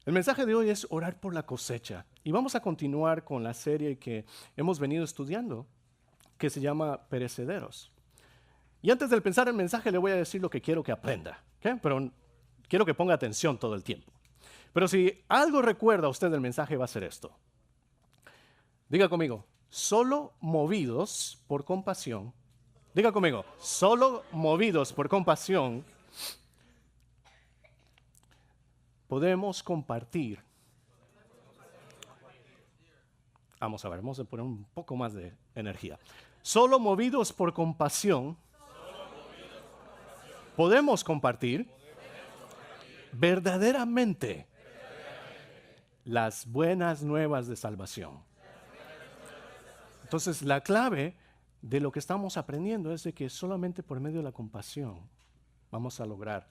El mensaje de hoy es orar por la cosecha. Y vamos a continuar con la serie que hemos venido estudiando, que se llama Perecederos. Y antes de pensar el mensaje, le voy a decir lo que quiero que aprenda, ¿ok? Pero quiero que ponga atención todo el tiempo. Pero si algo recuerda usted del mensaje, va a ser esto. Diga conmigo, solo movidos por compasión. Diga conmigo, solo movidos por compasión podemos compartir. Vamos a ver, vamos a poner un poco más de energía. Solo movidos por compasión podemos compartir verdaderamente las buenas nuevas de salvación. Entonces, la clave de lo que estamos aprendiendo es de que solamente por medio de la compasión vamos a lograr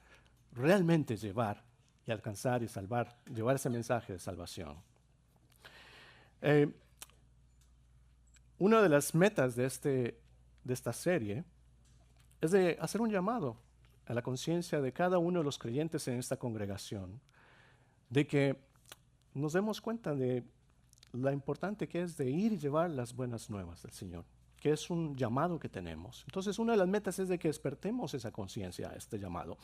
realmente llevar y alcanzar y salvar, llevar ese mensaje de salvación. Una de las metas de esta serie es de hacer un llamado a la conciencia de cada uno de los creyentes en esta congregación, de que nos demos cuenta de lo importante que es de ir y llevar las buenas nuevas del Señor, que es un llamado que tenemos. Entonces, una de las metas es de que despertemos esa conciencia, este llamado.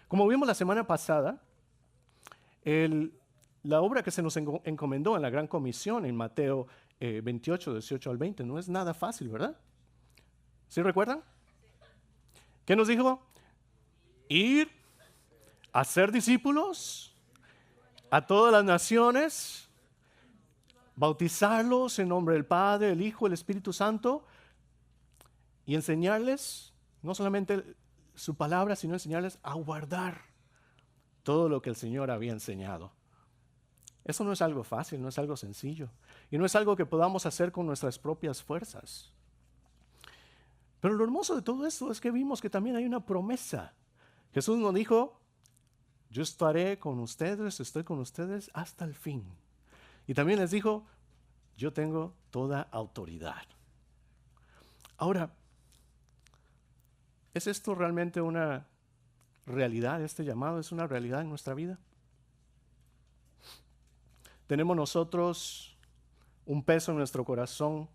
Como vimos la semana pasada, la obra que se nos encomendó en la Gran Comisión en Mateo 28, 18 al 20, no es nada fácil, ¿verdad? ¿Sí recuerdan? ¿Qué nos dijo? Ir a ser discípulos a todas las naciones, bautizarlos en nombre del Padre, el Hijo, el Espíritu Santo, y enseñarles no solamente su palabra, sino enseñarles a guardar todo lo que el Señor había enseñado. Eso no es algo fácil, no es algo sencillo, y no es algo que podamos hacer con nuestras propias fuerzas. Pero lo hermoso de todo esto es que vimos que también hay una promesa. Jesús nos dijo, yo estaré con ustedes, estoy con ustedes hasta el fin. Y también les dijo, yo tengo toda autoridad. Ahora, ¿es esto realmente una realidad? ¿Este llamado es una realidad en nuestra vida? ¿Tenemos nosotros un peso en nuestro corazón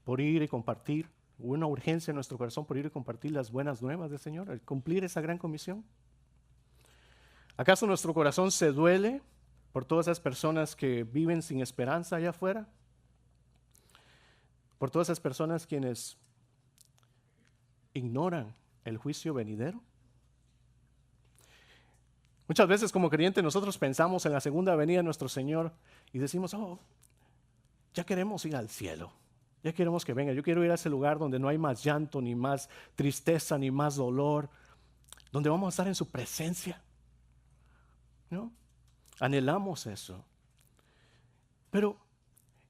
por ir y compartir, una urgencia en nuestro corazón por ir y compartir las buenas nuevas del Señor, el cumplir esa gran comisión? ¿Acaso nuestro corazón se duele por todas esas personas que viven sin esperanza allá afuera? ¿Por todas esas personas quienes ignoran el juicio venidero? Muchas veces como creyentes nosotros pensamos en la segunda venida de nuestro Señor y decimos, oh, ya queremos ir al cielo, ya queremos que venga, yo quiero ir a ese lugar donde no hay más llanto, ni más tristeza, ni más dolor, donde vamos a estar en su presencia, ¿no? Anhelamos eso. Pero,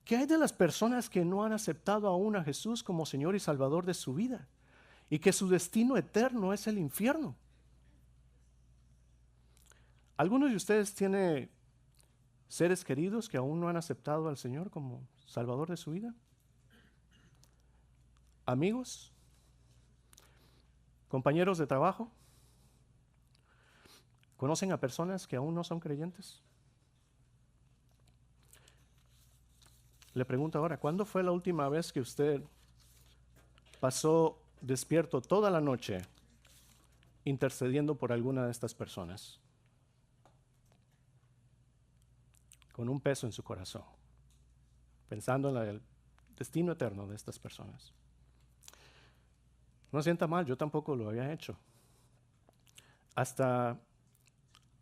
¿qué hay de las personas que no han aceptado aún a Jesús como Señor y Salvador de su vida? Y que su destino eterno es el infierno. ¿Algunos de ustedes tienen seres queridos que aún no han aceptado al Señor como Salvador de su vida? ¿Amigos? ¿Compañeros de trabajo? ¿Conocen a personas que aún no son creyentes? Le pregunto ahora, ¿cuándo fue la última vez que usted pasó despierto toda la noche intercediendo por alguna de estas personas? Con un peso en su corazón, pensando en el destino eterno de estas personas. No sienta mal, yo tampoco lo había hecho. Hasta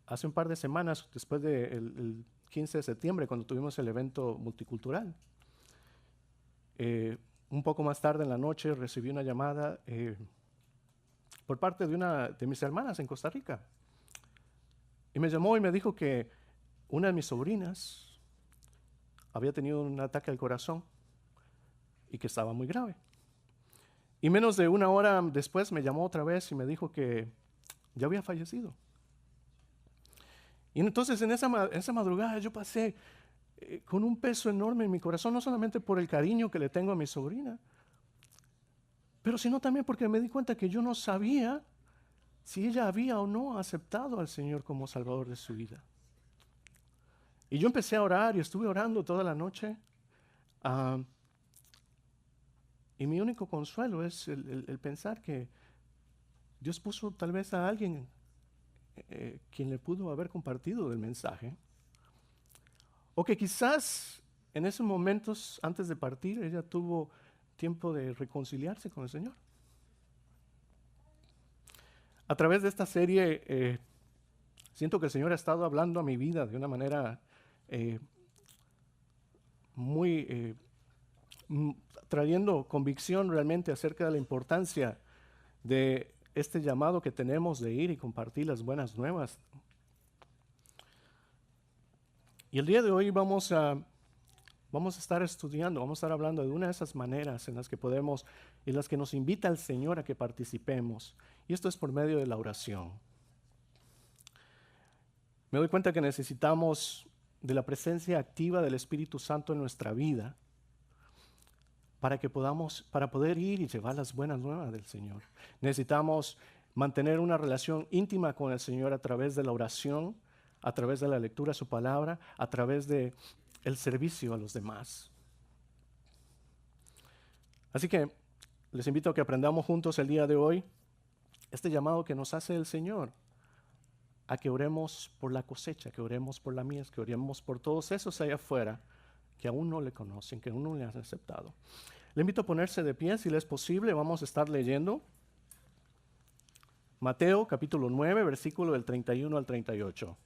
hace un par de semanas, después del 15 de septiembre, cuando tuvimos el evento multicultural, un poco más tarde en la noche recibí una llamada por parte de una de mis hermanas en Costa Rica. Y me llamó y me dijo que una de mis sobrinas había tenido un ataque al corazón y que estaba muy grave. Y menos de una hora después me llamó otra vez y me dijo que ya había fallecido. Y entonces en esa madrugada yo pasé con un peso enorme en mi corazón, no solamente por el cariño que le tengo a mi sobrina, pero sino también porque me di cuenta que yo no sabía si ella había o no aceptado al Señor como Salvador de su vida. Y yo empecé a orar y estuve orando toda la noche. Y mi único consuelo es el pensar que Dios puso tal vez a alguien quien le pudo haber compartido el mensaje. O que quizás en esos momentos antes de partir ella tuvo tiempo de reconciliarse con el Señor. A través de esta serie siento que el Señor ha estado hablando a mi vida de una manera muy trayendo convicción realmente acerca de la importancia de este llamado que tenemos de ir y compartir las buenas nuevas. Y el día de hoy vamos a estar estudiando, vamos a estar hablando de una de esas maneras en las que podemos, en las que nos invita el Señor a que participemos. Y esto es por medio de la oración. Me doy cuenta que necesitamos de la presencia activa del Espíritu Santo en nuestra vida para poder ir y llevar las buenas nuevas del Señor. Necesitamos mantener una relación íntima con el Señor a través de la oración, a través de la lectura de su palabra, a través de el servicio a los demás. Así que les invito a que aprendamos juntos el día de hoy este llamado que nos hace el Señor a que oremos por la cosecha, que oremos por la mies, que oremos por todos esos allá afuera que aún no le conocen, que aún no le han aceptado. Le invito a ponerse de pie, si le es posible. Vamos a estar leyendo Mateo capítulo 9, versículo del 31 al 38.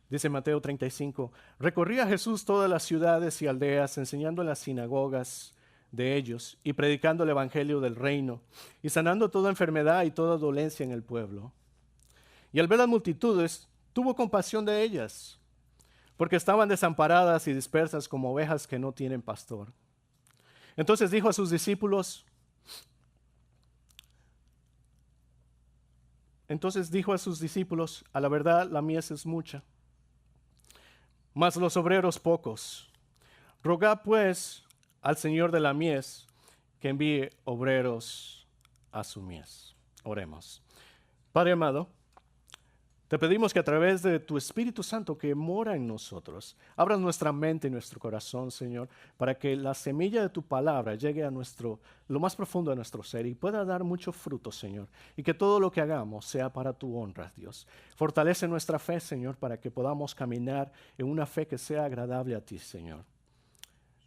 Dice Mateo 35, recorría Jesús todas las ciudades y aldeas, enseñando en las sinagogas de ellos y predicando el evangelio del reino y sanando toda enfermedad y toda dolencia en el pueblo. Y al ver las multitudes, tuvo compasión de ellas, porque estaban desamparadas y dispersas como ovejas que no tienen pastor. Entonces dijo a sus discípulos, a la verdad la mies es mucha, mas los obreros pocos. Rogad pues al Señor de la mies que envíe obreros a su mies. Oremos. Padre amado, te pedimos que a través de tu Espíritu Santo que mora en nosotros, abras nuestra mente y nuestro corazón, Señor, para que la semilla de tu palabra llegue a lo más profundo de nuestro ser y pueda dar mucho fruto, Señor, y que todo lo que hagamos sea para tu honra, Dios. Fortalece nuestra fe, Señor, para que podamos caminar en una fe que sea agradable a ti, Señor.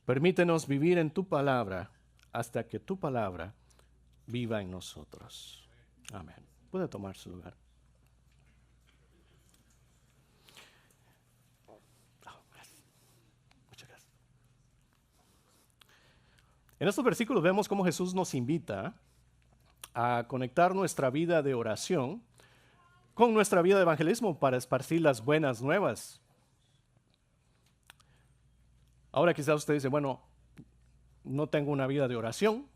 Permítenos vivir en tu palabra hasta que tu palabra viva en nosotros. Amén. Puede tomar su lugar. En estos versículos vemos cómo Jesús nos invita a conectar nuestra vida de oración con nuestra vida de evangelismo para esparcir las buenas nuevas. Ahora quizás usted dice, bueno, no tengo una vida de oración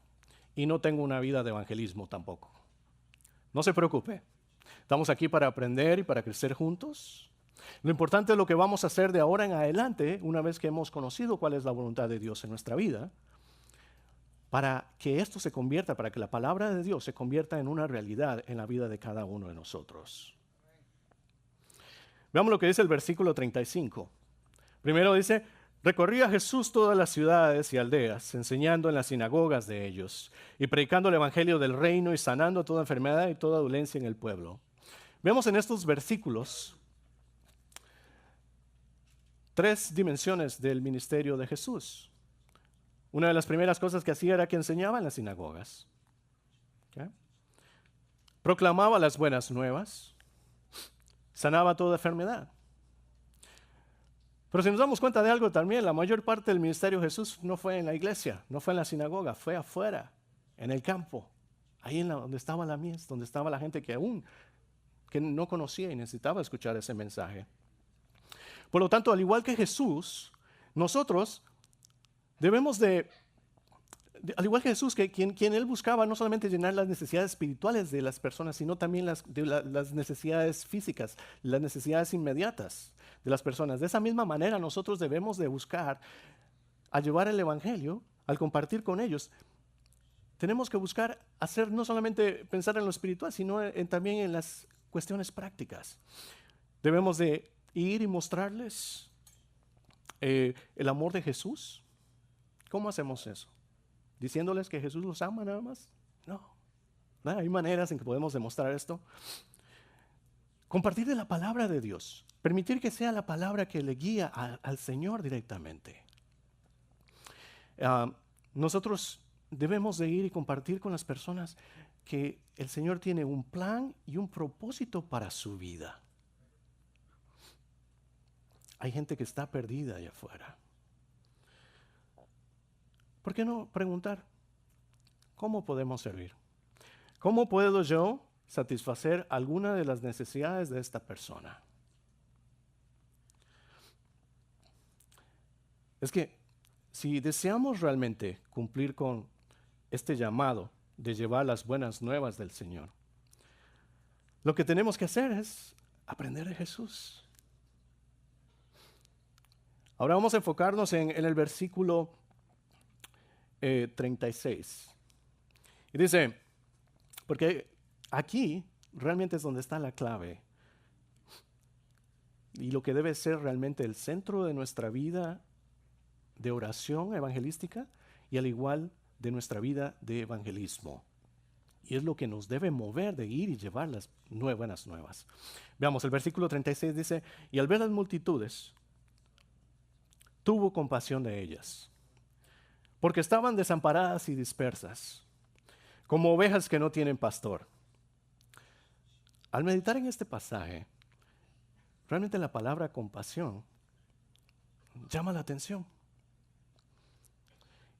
y no tengo una vida de evangelismo tampoco. No se preocupe, estamos aquí para aprender y para crecer juntos. Lo importante es lo que vamos a hacer de ahora en adelante, una vez que hemos conocido cuál es la voluntad de Dios en nuestra vida, para que esto se convierta, para que la palabra de Dios se convierta en una realidad en la vida de cada uno de nosotros. Veamos lo que dice el versículo 35. Primero dice, recorría Jesús todas las ciudades y aldeas, enseñando en las sinagogas de ellos y predicando el evangelio del reino y sanando toda enfermedad y toda dolencia en el pueblo. Vemos en estos versículos tres dimensiones del ministerio de Jesús. Una de las primeras cosas que hacía era que enseñaba en las sinagogas. ¿Okay? Proclamaba las buenas nuevas, sanaba toda enfermedad. Pero si nos damos cuenta de algo también, la mayor parte del ministerio de Jesús no fue en la iglesia, no fue en la sinagoga, fue afuera, en el campo, ahí donde estaba la mies, donde estaba la gente que no conocía y necesitaba escuchar ese mensaje. Por lo tanto, al igual que Jesús, nosotros debemos al igual que Jesús, que quien él buscaba no solamente llenar las necesidades espirituales de las personas, sino también las necesidades físicas, las necesidades inmediatas de las personas. De esa misma manera nosotros debemos de buscar a llevar el evangelio, al compartir con ellos, tenemos que buscar hacer, no solamente pensar en lo espiritual, sino también en las cuestiones prácticas. Debemos de ir y mostrarles el amor de Jesús. ¿Cómo hacemos eso? ¿Diciéndoles que Jesús los ama nada más? No. Hay maneras en que podemos demostrar esto. Compartir de la palabra de Dios. Permitir que sea la palabra que le guía al Señor directamente. Nosotros debemos de ir y compartir con las personas que el Señor tiene un plan y un propósito para su vida. Hay gente que está perdida allá afuera. ¿Por qué no preguntar? ¿Cómo podemos servir? ¿Cómo puedo yo satisfacer alguna de las necesidades de esta persona? Es que si deseamos realmente cumplir con este llamado de llevar las buenas nuevas del Señor, lo que tenemos que hacer es aprender de Jesús. Ahora vamos a enfocarnos en el versículo 36. Y dice, porque aquí realmente es donde está la clave y lo que debe ser realmente el centro de nuestra vida de oración evangelística y al igual de nuestra vida de evangelismo. Y es lo que nos debe mover de ir y llevar las buenas nuevas. Veamos, el versículo 36 dice, y al ver las multitudes, tuvo compasión de ellas, porque estaban desamparadas y dispersas, como ovejas que no tienen pastor. Al meditar en este pasaje, realmente la palabra compasión llama la atención.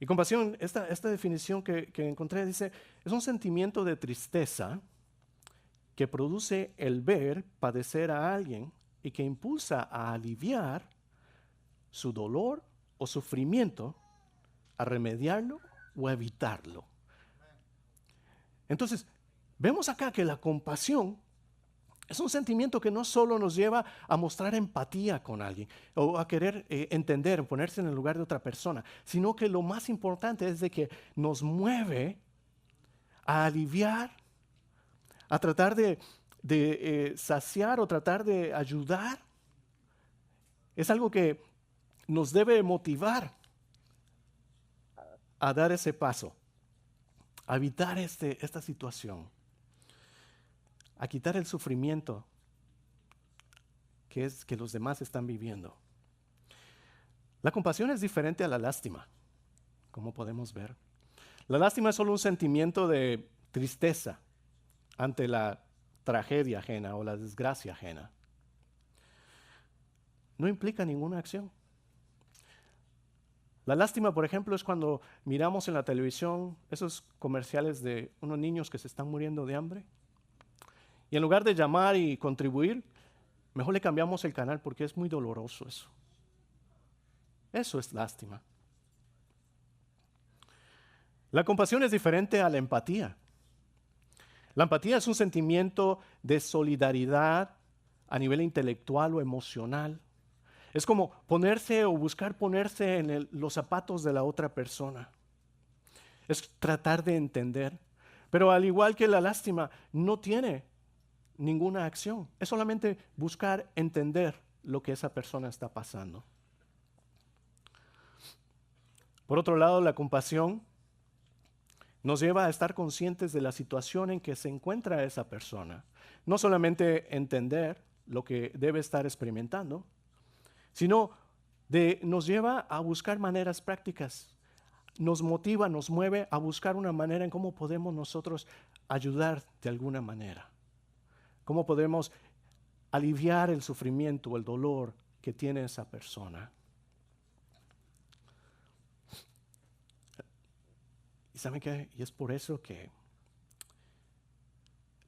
Y compasión, esta definición que encontré dice, es un sentimiento de tristeza que produce el ver padecer a alguien y que impulsa a aliviar su dolor o sufrimiento, a remediarlo o a evitarlo. Entonces, vemos acá que la compasión es un sentimiento que no solo nos lleva a mostrar empatía con alguien o a querer entender, ponerse en el lugar de otra persona, sino que lo más importante es de que nos mueve a aliviar, a tratar de saciar o tratar de ayudar. Es algo que nos debe motivar a dar ese paso, a evitar esta situación, a quitar el sufrimiento que los demás están viviendo. La compasión es diferente a la lástima, como podemos ver. La lástima es solo un sentimiento de tristeza ante la tragedia ajena o la desgracia ajena. No implica ninguna acción. La lástima, por ejemplo, es cuando miramos en la televisión esos comerciales de unos niños que se están muriendo de hambre. Y en lugar de llamar y contribuir, mejor le cambiamos el canal porque es muy doloroso eso. Eso es lástima. La compasión es diferente a la empatía. La empatía es un sentimiento de solidaridad a nivel intelectual o emocional. Es como ponerse o buscar ponerse en los zapatos de la otra persona. Es tratar de entender. Pero al igual que la lástima, no tiene ninguna acción. Es solamente buscar entender lo que esa persona está pasando. Por otro lado, la compasión nos lleva a estar conscientes de la situación en que se encuentra esa persona. No solamente entender lo que debe estar experimentando, sino nos lleva a buscar maneras prácticas. Nos motiva, nos mueve a buscar una manera en cómo podemos nosotros ayudar de alguna manera. Cómo podemos aliviar el sufrimiento o el dolor que tiene esa persona. ¿Y saben qué? Y es por eso que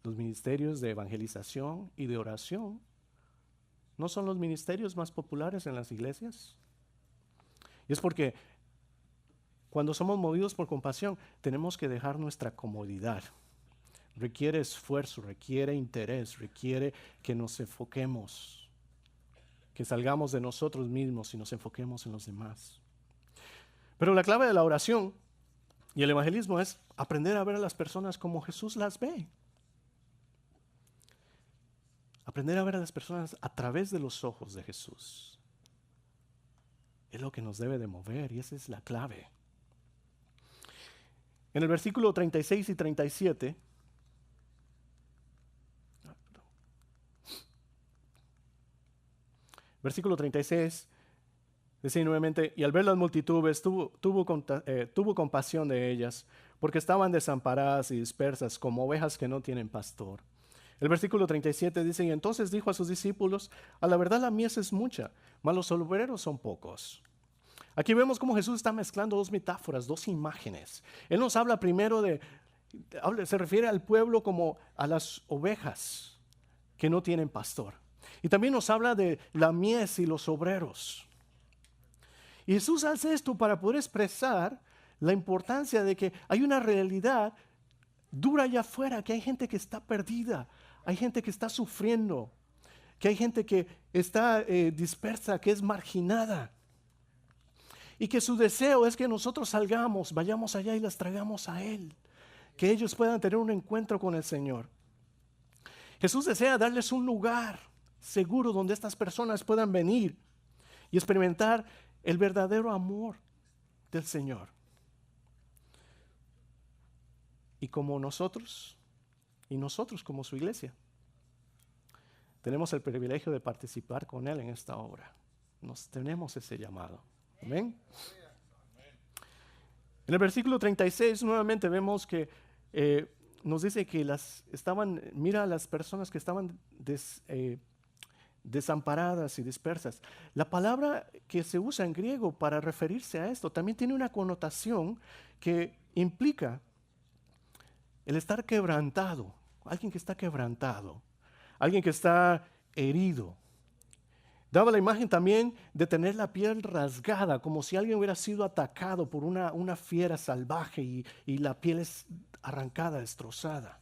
los ministerios de evangelización y de oración no son los ministerios más populares en las iglesias. Y es porque cuando somos movidos por compasión, tenemos que dejar nuestra comodidad. Requiere esfuerzo, requiere interés, requiere que nos enfoquemos, que salgamos de nosotros mismos y nos enfoquemos en los demás. Pero la clave de la oración Y el evangelismo es aprender a ver a las personas como Jesús las ve. Aprender a ver a las personas a través de los ojos de Jesús. Es lo que nos debe de mover y esa es la clave. En el versículo 36 y 37, versículo 36, dice nuevamente, y al ver las multitudes tuvo compasión de ellas, porque estaban desamparadas y dispersas como ovejas que no tienen pastor. El versículo 37 dice, y entonces dijo a sus discípulos, a la verdad la mies es mucha, mas los obreros son pocos. Aquí vemos cómo Jesús está mezclando dos metáforas, dos imágenes. Él nos habla primero se refiere al pueblo como a las ovejas que no tienen pastor. Y también nos habla de la mies y los obreros. Y Jesús hace esto para poder expresar la importancia de que hay una realidad dura allá afuera, que hay gente que está perdida, hay gente que está sufriendo, que hay gente que está dispersa, que es marginada. Y que su deseo es que nosotros salgamos, vayamos allá y las traigamos a Él. Que ellos puedan tener un encuentro con el Señor. Jesús desea darles un lugar seguro donde estas personas puedan venir y experimentar el verdadero amor del Señor. Y como nosotros como su iglesia, tenemos el privilegio de participar con Él en esta obra. Tenemos ese llamado. Amén. En el versículo 36 nuevamente vemos que nos dice que mira a las personas que estaban desamparadas y dispersas. La palabra que se usa en griego para referirse a esto también tiene una connotación que implica el estar quebrantado, alguien que está quebrantado, alguien que está herido. Daba la imagen también de tener la piel rasgada, como si alguien hubiera sido atacado por una fiera salvaje y la piel es arrancada, destrozada.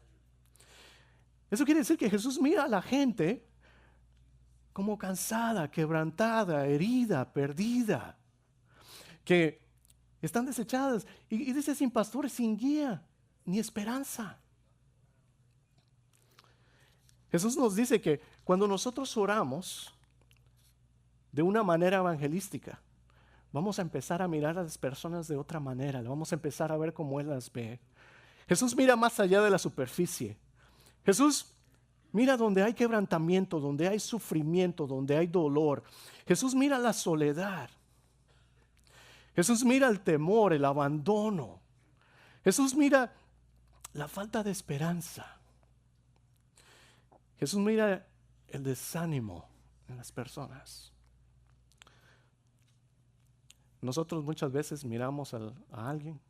Eso quiere decir que Jesús mira a la gente como cansada, quebrantada, herida, perdida, que están desechadas y dice sin pastores, sin guía, ni esperanza. Jesús nos dice que cuando nosotros oramos de una manera evangelística, vamos a empezar a mirar a las personas de otra manera, vamos a empezar a ver cómo Él las ve. Jesús mira más allá de la superficie. Jesús mira donde hay quebrantamiento, donde hay sufrimiento, donde hay dolor. Jesús mira la soledad. Jesús mira el temor, el abandono. Jesús mira la falta de esperanza. Jesús mira el desánimo en las personas. Nosotros muchas veces miramos a alguien,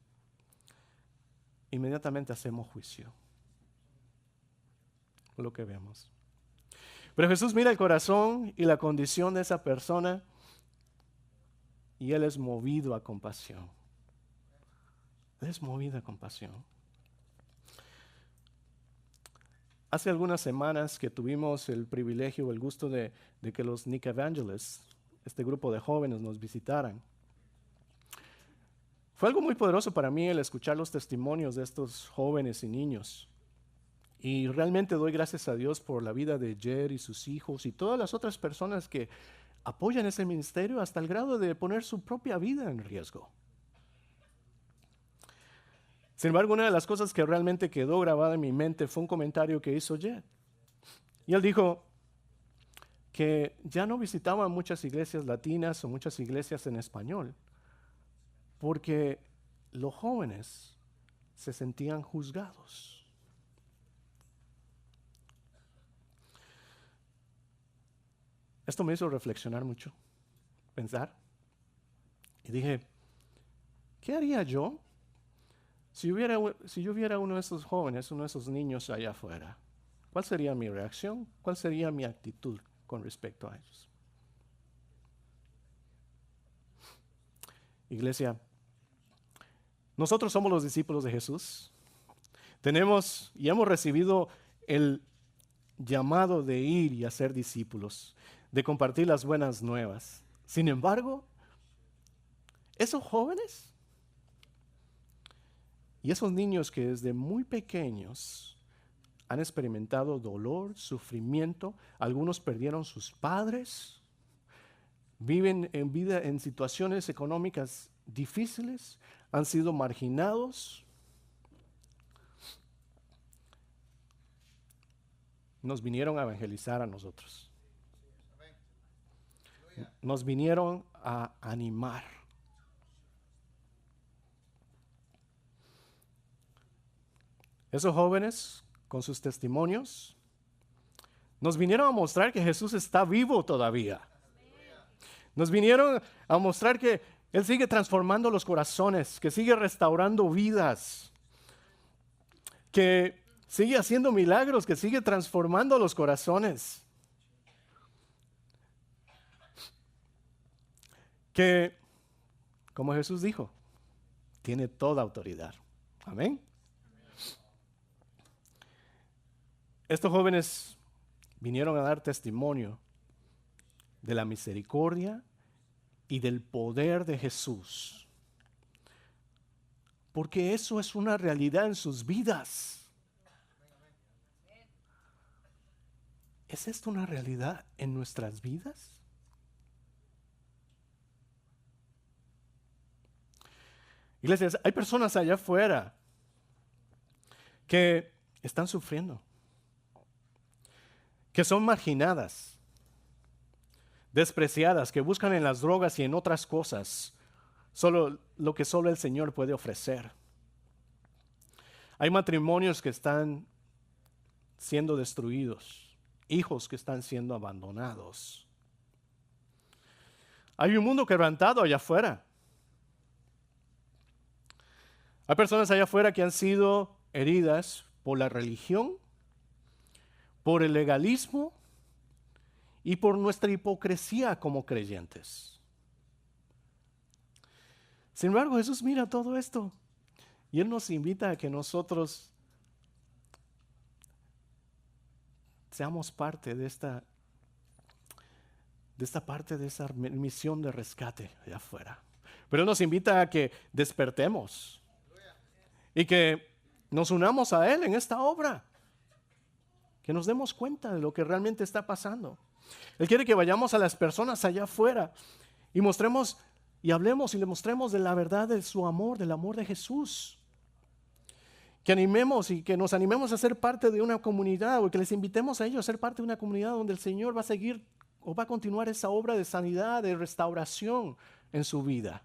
inmediatamente hacemos juicio por lo que vemos. Pero Jesús mira el corazón y la condición de esa persona y Él es movido a compasión. Él es movido a compasión. Hace algunas semanas que tuvimos el privilegio o el gusto de que los Nick Evangelists, este grupo de jóvenes, nos visitaran. Fue algo muy poderoso para mí el escuchar los testimonios de estos jóvenes y niños. Y realmente doy gracias a Dios por la vida de Jer y sus hijos y todas las otras personas que apoyan ese ministerio hasta el grado de poner su propia vida en riesgo. Sin embargo, una de las cosas que realmente quedó grabada en mi mente fue un comentario que hizo Jer. Y él dijo que ya no visitaba muchas iglesias latinas o muchas iglesias en español, porque los jóvenes se sentían juzgados. Esto me hizo reflexionar mucho, pensar. Y dije, ¿qué haría yo si yo viera uno de esos jóvenes, uno de esos niños allá afuera? ¿Cuál sería mi reacción? ¿Cuál sería mi actitud con respecto a ellos? Iglesia, nosotros somos los discípulos de Jesús. Tenemos y hemos recibido el llamado de ir y hacer discípulos, de compartir las buenas nuevas. Sin embargo, esos jóvenes Y esos niños que desde muy pequeños han experimentado dolor, sufrimiento, algunos perdieron sus padres, viven en situaciones económicas difíciles, han sido marginados, nos vinieron a evangelizar a nosotros. Nos vinieron a animar. Esos jóvenes, con sus testimonios, nos vinieron a mostrar que Jesús está vivo todavía. Nos vinieron a mostrar que Él sigue transformando los corazones, que sigue restaurando vidas, que sigue haciendo milagros, que sigue transformando los corazones. Que, como Jesús dijo, tiene toda autoridad. Amén. Estos jóvenes vinieron a dar testimonio de la misericordia y del poder de Jesús. Porque eso es una realidad en sus vidas. ¿Es esto una realidad en nuestras vidas? Iglesias, hay personas allá afuera que están sufriendo, que son marginadas, despreciadas, que buscan en las drogas y en otras cosas solo lo que solo el Señor puede ofrecer. Hay matrimonios que están siendo destruidos, hijos que están siendo abandonados. Hay un mundo quebrantado allá afuera. Hay personas allá afuera que han sido heridas por la religión, por el legalismo y por nuestra hipocresía como creyentes. Sin embargo, Jesús mira todo esto y Él nos invita a que nosotros seamos parte de esta parte de esa misión de rescate allá afuera. Pero Él nos invita a que despertemos y que nos unamos a Él en esta obra, que nos demos cuenta de lo que realmente está pasando. Él quiere que vayamos a las personas allá afuera y mostremos y hablemos y le mostremos de la verdad de su amor, del amor de Jesús. Que animemos y que nos animemos a ser parte de una comunidad, o que les invitemos a ellos a ser parte de una comunidad donde el Señor va a seguir o va a continuar esa obra de sanidad, de restauración en su vida.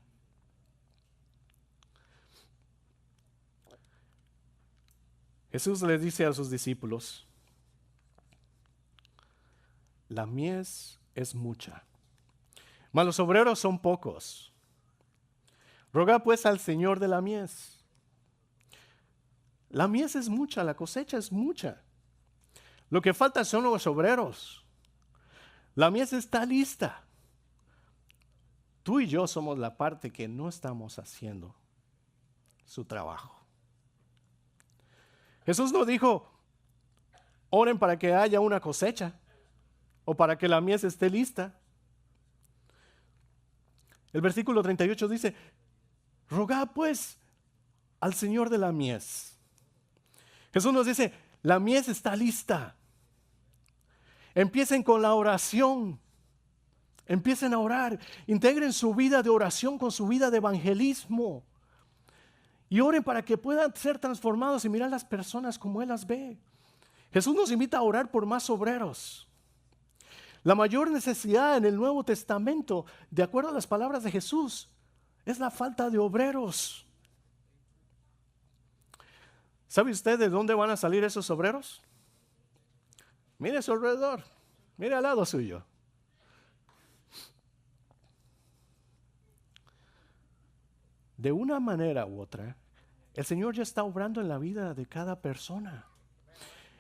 Jesús les dice a sus discípulos: la mies es mucha, mas los obreros son pocos. Rogad pues al Señor de la mies. La mies es mucha, la cosecha es mucha. Lo que falta son los obreros. La mies está lista. Tú y yo somos la parte que no estamos haciendo su trabajo. Jesús no dijo: oren para que haya una cosecha o para que la mies esté lista. El versículo 38 dice: rogad pues al Señor de la mies. Jesús nos dice: la mies está lista. Empiecen con la oración. Empiecen a orar. Integren su vida de oración con su vida de evangelismo. Y oren para que puedan ser transformados y mirar a las personas como Él las ve. Jesús nos invita a orar por más obreros. La mayor necesidad en el Nuevo Testamento, de acuerdo a las palabras de Jesús, es la falta de obreros. ¿Sabe usted de dónde van a salir esos obreros? Mire a su alrededor, mire al lado suyo. De una manera u otra, el Señor ya está obrando en la vida de cada persona.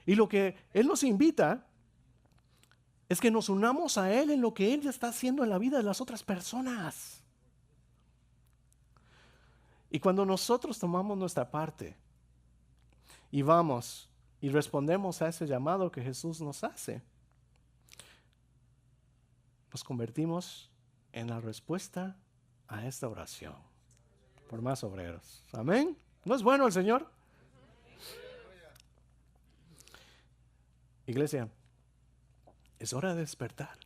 Y lo que Él nos invita es que nos unamos a Él en lo que Él ya está haciendo en la vida de las otras personas. Y cuando nosotros tomamos nuestra parte y vamos y respondemos a ese llamado que Jesús nos hace, nos convertimos en la respuesta a esta oración por más obreros. Amén. ¿No es bueno el Señor? Iglesia, es hora de despertar.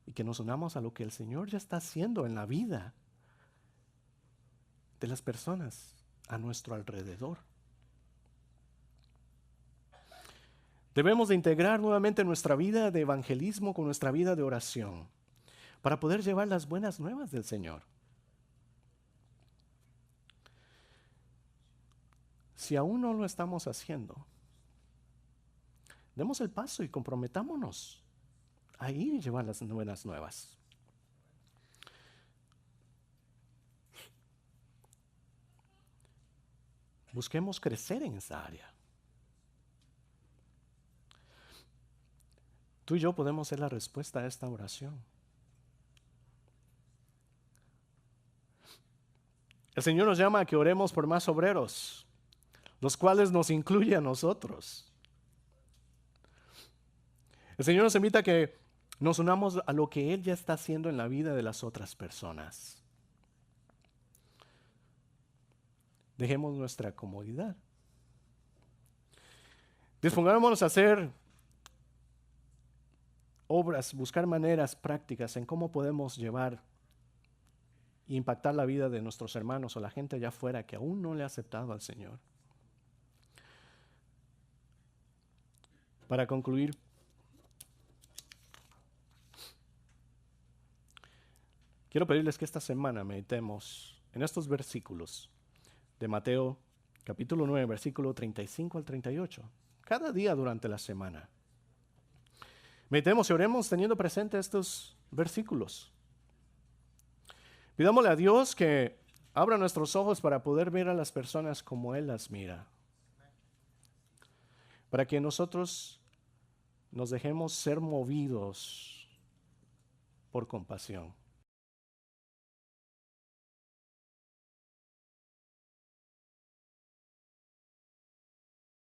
Y que nos unamos a lo que el Señor ya está haciendo en la vida de las personas a nuestro alrededor. Debemos de integrar nuevamente nuestra vida de evangelismo con nuestra vida de oración para poder llevar las buenas nuevas del Señor. Si aún no lo estamos haciendo, demos el paso y comprometámonos a ir y llevar las buenas nuevas. Busquemos crecer en esa área. Tú y yo podemos ser la respuesta a esta oración. El Señor nos llama a que oremos por más obreros, los cuales nos incluye a nosotros. El Señor nos invita a que nos unamos a lo que Él ya está haciendo en la vida de las otras personas. Dejemos nuestra comodidad. Dispongámonos a hacer obras, buscar maneras prácticas en cómo podemos llevar e impactar la vida de nuestros hermanos o la gente allá afuera que aún no le ha aceptado al Señor. Para concluir, quiero pedirles que esta semana meditemos en estos versículos de Mateo capítulo 9, versículo 35 al 38, cada día durante la semana. Meditemos y oremos teniendo presente estos versículos. Pidámosle a Dios que abra nuestros ojos para poder ver a las personas como Él las mira. Para que nosotros nos dejemos ser movidos por compasión.